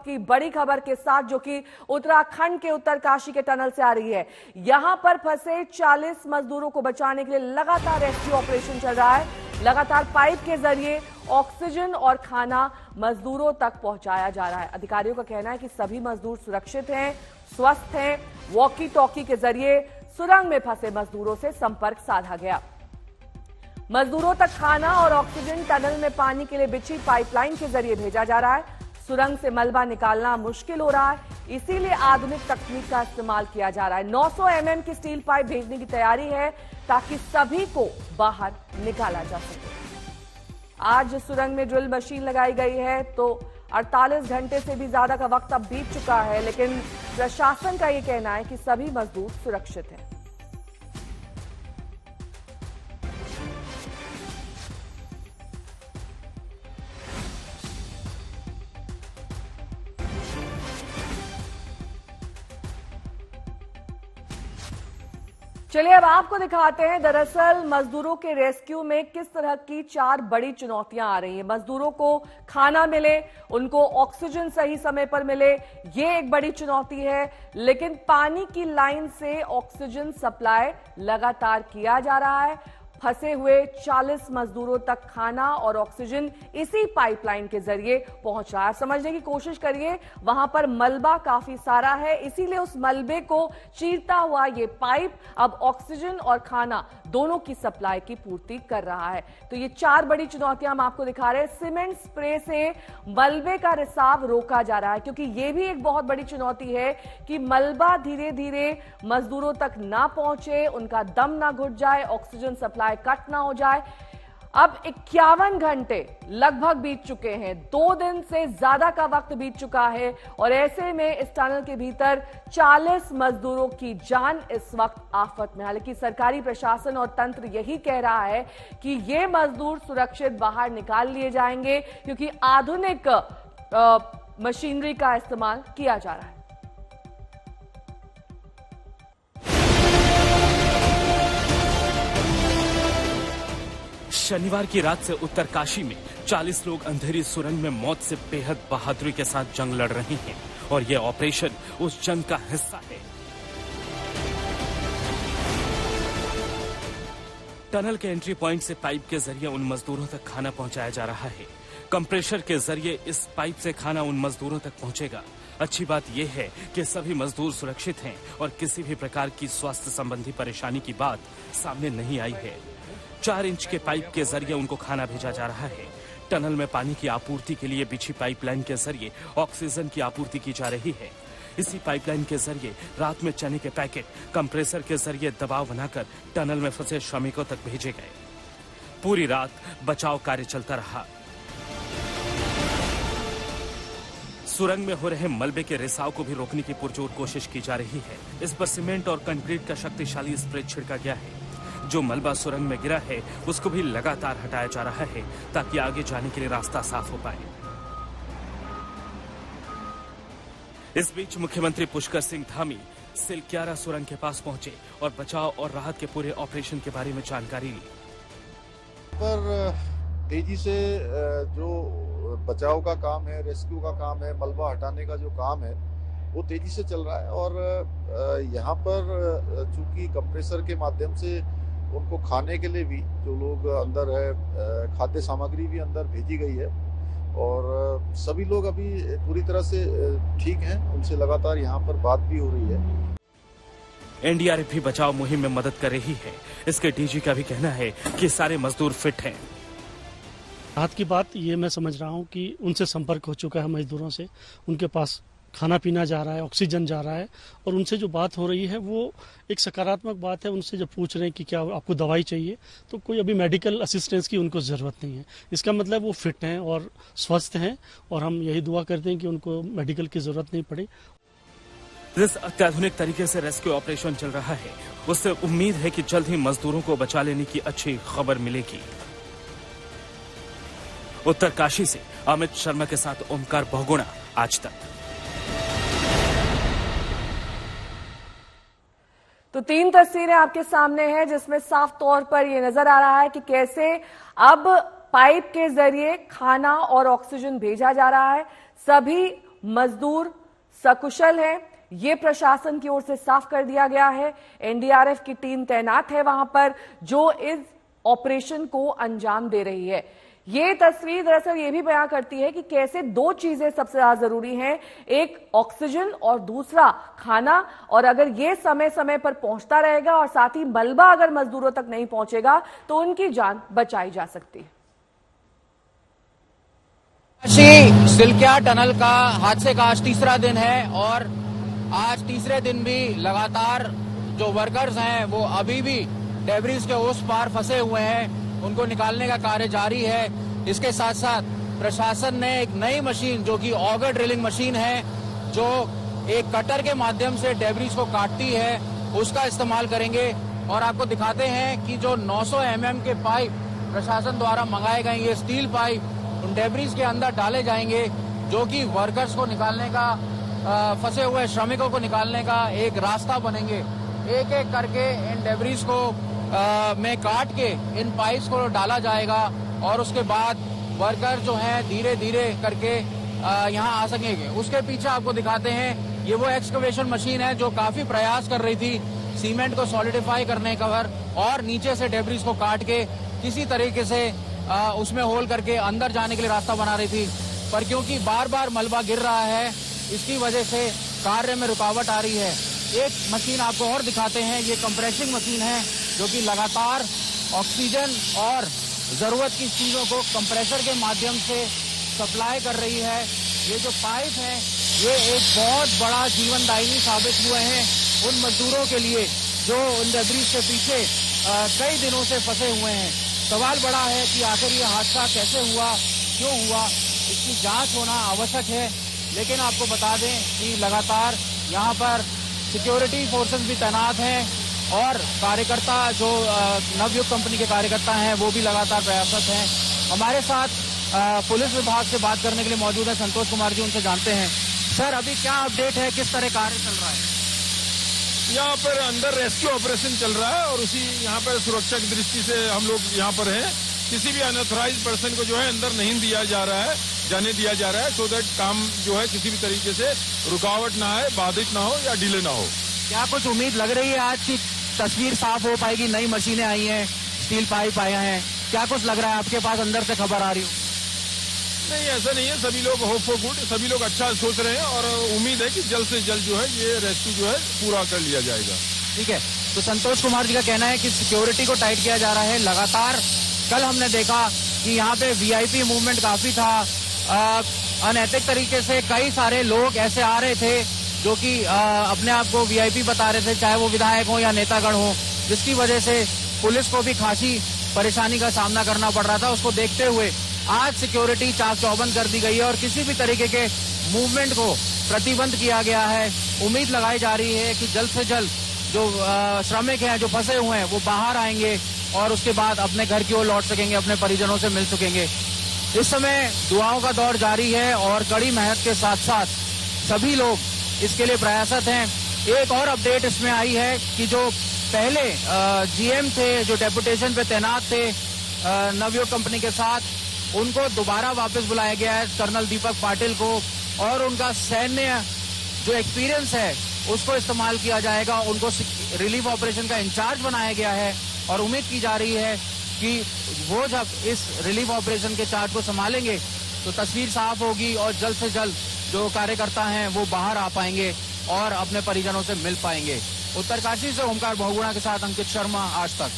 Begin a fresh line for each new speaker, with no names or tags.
की बड़ी खबर के साथ, जो कि उत्तराखंड के उत्तरकाशी के टनल से आ रही है। यहां पर फंसे 40 मजदूरों को बचाने के लिए लगातार रेस्क्यू ऑपरेशन चल रहा है। लगातार पाइप के जरिए ऑक्सीजन और खाना मजदूरों तक पहुंचाया जा रहा है। अधिकारियों का कहना है कि सभी मजदूर सुरक्षित हैं, स्वस्थ हैं। वॉकी टॉकी के जरिए सुरंग में फंसे मजदूरों से संपर्क साधा गया। मजदूरों तक खाना और ऑक्सीजन टनल में पानी के लिए बिछी पाइपलाइन के जरिए भेजा जा रहा है। सुरंग से मलबा निकालना मुश्किल हो रहा है, इसीलिए आधुनिक तकनीक का इस्तेमाल किया जा रहा है। 900 mm की स्टील पाइप भेजने की तैयारी है ताकि सभी को बाहर निकाला जा सके। आज सुरंग में ड्रिल मशीन लगाई गई है, तो 48 घंटे से भी ज्यादा का वक्त अब बीत चुका है, लेकिन प्रशासन का यह कहना है कि सभी मजदूर सुरक्षित हैं। चलिए अब आपको दिखाते हैं दरअसल मजदूरों के रेस्क्यू में किस तरह की 4 बड़ी चुनौतियां आ रही हैं। मजदूरों को खाना मिले, उनको ऑक्सीजन सही समय पर मिले, ये एक बड़ी चुनौती है। लेकिन पानी की लाइन से ऑक्सीजन सप्लाई लगातार किया जा रहा है। फंसे हुए 40 मजदूरों तक खाना और ऑक्सीजन इसी पाइपलाइन के जरिए पहुंच रहा है। समझने की कोशिश करिए, वहां पर मलबा काफी सारा है, इसीलिए उस मलबे को चीरता हुआ ये पाइप अब ऑक्सीजन और खाना दोनों की सप्लाई की पूर्ति कर रहा है। तो ये 4 बड़ी चुनौतियां हम आपको दिखा रहे हैं। सीमेंट स्प्रे से मलबे का रिसाव रोका जा रहा है, क्योंकि ये भी एक बहुत बड़ी चुनौती है कि मलबा धीरे धीरे मजदूरों तक ना पहुंचे, उनका दम ना घुट जाए, ऑक्सीजन सप्लाई कट ना हो जाए। अब 51 घंटे लगभग बीत चुके हैं, 2 दिन से ज्यादा का वक्त बीत चुका है, और ऐसे में इस टनल के भीतर 40 मजदूरों की जान इस वक्त आफत में। हालांकि सरकारी प्रशासन और तंत्र यही कह रहा है कि ये मजदूर सुरक्षित बाहर निकाल लिए जाएंगे, क्योंकि आधुनिक मशीनरी का इस्तेमाल किया जा रहा है।
शनिवार की रात से उत्तरकाशी में 40 लोग अंधेरी सुरंग में मौत से बेहद बहादुरी के साथ जंग लड़ रहे हैं, और यह ऑपरेशन उस जंग का हिस्सा है। टनल के एंट्री पॉइंट से पाइप के जरिए उन मजदूरों तक खाना पहुंचाया जा रहा है। कंप्रेशर के जरिए इस पाइप से खाना उन मजदूरों तक पहुंचेगा। अच्छी बात यह है कि सभी मजदूर सुरक्षित हैं और किसी भी प्रकार की स्वास्थ्य संबंधी परेशानी की बात सामने नहीं आई है। 4 इंच के पाइप के जरिए उनको खाना भेजा जा रहा है। टनल में पानी की आपूर्ति के लिए बिछी पाइपलाइन के जरिए ऑक्सीजन की आपूर्ति की जा रही है। इसी पाइपलाइन के जरिए रात में चने के पैकेट कंप्रेसर के जरिए दबाव बनाकर टनल में फंसे श्रमिकों तक भेजे गए। पूरी रात बचाव कार्य चलता रहा। सुरंग में हो रहे मलबे के रिसाव को भी रोकने की पुरजोर कोशिश की जा रही है। इस पर सीमेंट और कंक्रीट का शक्तिशाली स्प्रे छिड़का गया है। जो मलबा सुरंग में गिरा है उसको भी लगातार हटाया जा रहा है, ताकि आगे जाने के लिए रास्ता साफ हो पाए। इस बीच मुख्यमंत्री पुष्कर सिंह धामी सिलक्यारा सुरंग के पास पहुंचे और बचाव और राहत के पूरे ऑपरेशन के बारे में जानकारी ली।
पर तेजी से जो बचाव का काम है, रेस्क्यू का काम है, मलबा हटाने का जो काम है, वो तेजी से चल रहा है। और यहाँ पर चूंकि कंप्रेसर के माध्यम से उनको खाने के लिए भी जो लोग अंदर है, खाद्य सामग्री भी अंदर भेजी गई है, और सभी लोग अभी पूरी तरह से ठीक हैं। उनसे लगातार यहाँ पर बात भी हो रही है।
एनडीआरएफ भी बचाव मुहिम में मदद कर रही है। इसके डीजी का भी कहना है कि सारे मजदूर फिट हैं।
राहत की बात ये मैं समझ रहा हूँ कि उनसे संपर्क हो चुका है मजदूरों से, उनके पास खाना पीना जा रहा है, ऑक्सीजन जा रहा है, और उनसे जो बात हो रही है वो एक सकारात्मक बात है। उनसे जब पूछ रहे हैं कि क्या आपको दवाई चाहिए, तो कोई अभी मेडिकल असिस्टेंस की उनको ज़रूरत नहीं है। इसका मतलब वो फिट हैं और स्वस्थ हैं, और हम यही दुआ करते हैं कि उनको मेडिकल की ज़रूरत नहीं पड़े।
जिस अत्याधुनिक तरीके से रेस्क्यू ऑपरेशन चल रहा है, उससे उम्मीद है कि जल्द ही मजदूरों को बचा लेने की अच्छी खबर मिलेगी। उत्तरकाशी से अमित शर्मा के साथ ओमकार बहुगुणा, आज तक।
तो 3 तस्वीरें आपके सामने हैं, जिसमें साफ तौर पर यह नजर आ रहा है कि कैसे अब पाइप के जरिए खाना और ऑक्सीजन भेजा जा रहा है। सभी मजदूर सकुशल हैं, ये प्रशासन की ओर से साफ कर दिया गया है। एनडीआरएफ की टीम तैनात है वहां पर जो इस ऑपरेशन को अंजाम दे रही है। ये तस्वीर दरअसल ये भी बयां करती है कि कैसे दो चीजें सबसे ज्यादा जरूरी हैं, एक ऑक्सीजन और दूसरा खाना। और अगर ये समय समय पर पहुंचता रहेगा और साथ ही मलबा अगर मजदूरों तक नहीं पहुंचेगा तो उनकी जान बचाई जा सकती है।
सिलक्या टनल का हादसे का आज तीसरा दिन है और आज तीसरे दिन भी लगातार जो वर्कर्स हैं वो अभी भी डेब्रिस के उस पार फंसे हुए हैं, उनको निकालने का कार्य जारी है। इसके साथ साथ प्रशासन ने एक नई मशीन जो कि ऑगर ड्रिलिंग मशीन है, जो एक कटर के माध्यम से डेब्रिस को काटती है, उसका इस्तेमाल करेंगे। और आपको दिखाते हैं कि जो 900 mm के पाइप प्रशासन द्वारा मंगाए गए, ये स्टील पाइप उन डेब्रिस के अंदर डाले जाएंगे, जो कि वर्कर्स को निकालने का, फंसे हुए श्रमिकों को निकालने का एक रास्ता बनेंगे। एक एक करके इन डेब्रिस को में काट के इन पाइप्स को डाला जाएगा और उसके बाद वर्कर जो हैं धीरे धीरे करके यहाँ आ सकेंगे। उसके पीछे आपको दिखाते हैं, ये वो एक्सकवेशन मशीन है जो काफी प्रयास कर रही थी सीमेंट को सॉलिडिफाई करने का और नीचे से डेब्रिस को काट के किसी तरीके से उसमें होल करके अंदर जाने के लिए रास्ता बना रही थी। पर क्योंकि बार बार मलबा गिर रहा है, इसकी वजह से कार्य में रुकावट आ रही है। एक मशीन आपको और दिखाते हैं, ये कंप्रेसिंग मशीन है जो कि लगातार ऑक्सीजन और जरूरत की चीजों को कंप्रेसर के माध्यम से सप्लाई कर रही है। ये जो पाइप है ये एक बहुत बड़ा जीवनदायिनी साबित हुए हैं उन मजदूरों के लिए जो उन डेब्रिस के पीछे कई दिनों से फंसे हुए हैं। सवाल बड़ा है कि आखिर ये हादसा कैसे हुआ, क्यों हुआ, इसकी जांच होना आवश्यक है। लेकिन आपको बता दें कि लगातार यहाँ पर सिक्योरिटी फोर्सेस भी तैनात हैं और कार्यकर्ता जो नवयुग कंपनी के कार्यकर्ता हैं वो भी लगातार प्रयासरत हैं। हमारे साथ पुलिस विभाग से बात करने के लिए मौजूद है संतोष कुमार जी, उनसे जानते हैं। सर, अभी क्या अपडेट है, किस तरह कार्य चल रहा है?
यहाँ पर अंदर रेस्क्यू ऑपरेशन चल रहा है और उसी यहाँ पर सुरक्षा की दृष्टि से हम लोग यहाँ पर हैं। किसी भी अनऑथराइज्ड पर्सन को जो है अंदर नहीं दिया जा रहा है, जाने दिया जा रहा है, सो दैट काम जो है किसी भी तरीके से रुकावट ना आए, बाधित ना हो या डिले ना हो।
क्या कुछ उम्मीद लग रही है आज की तस्वीर साफ हो पाएगी? नई मशीनें आई हैं, स्टील पाइप आया है, क्या कुछ लग रहा है आपके पास अंदर से खबर आ रही हो?
नहीं, ऐसा नहीं है। सभी लोग होप फॉर गुड, सभी लोग अच्छा सोच रहे हैं और उम्मीद है कि जल्द से जल्द जो है ये रेस्क्यू जो है पूरा कर लिया जाएगा। ठीक है,
तो संतोष कुमार जी का कहना है कि सिक्योरिटी को टाइट किया जा रहा है लगातार। कल हमने देखा कि यहाँ पे वीआईपी मूवमेंट काफी था, अनैतिक तरीके से कई सारे लोग ऐसे आ रहे थे जो कि अपने आप को वीआईपी बता रहे थे, चाहे वो विधायक हो या नेतागण हो, जिसकी वजह से पुलिस को भी खासी परेशानी का सामना करना पड़ रहा था। उसको देखते हुए आज सिक्योरिटी चाक चौबंद कर दी गई है और किसी भी तरीके के मूवमेंट को प्रतिबंध किया गया है। उम्मीद लगाई जा रही है कि जल्द से जल्द जो श्रमिक हैं, जो फंसे हुए हैं, वो बाहर आएंगे और उसके बाद अपने घर की ओर लौट सकेंगे, अपने परिजनों से मिल सकेंगे। इस समय दुआओं का दौर जारी है और कड़ी मेहनत के साथ साथ सभी लोग इसके लिए प्रयासरत हैं। एक और अपडेट इसमें आई है कि जो पहले जीएम थे, जो डेपुटेशन पे तैनात थे नवयुग कंपनी के साथ, उनको दोबारा वापस बुलाया गया है, कर्नल दीपक पाटिल को, और उनका सैन्य जो एक्सपीरियंस है उसको इस्तेमाल किया जाएगा। उनको रिलीफ ऑपरेशन का इंचार्ज बनाया गया है और उम्मीद की जा रही है कि वो जब इस रिलीफ ऑपरेशन के चार्ज को संभालेंगे तो तस्वीर साफ होगी और जल्द से जल्द जो कार्यकर्ता हैं वो बाहर आ पाएंगे और अपने परिजनों से मिल पाएंगे। उत्तरकाशी से ओमकार बहुगुणा के साथ अंकित शर्मा, आज तक।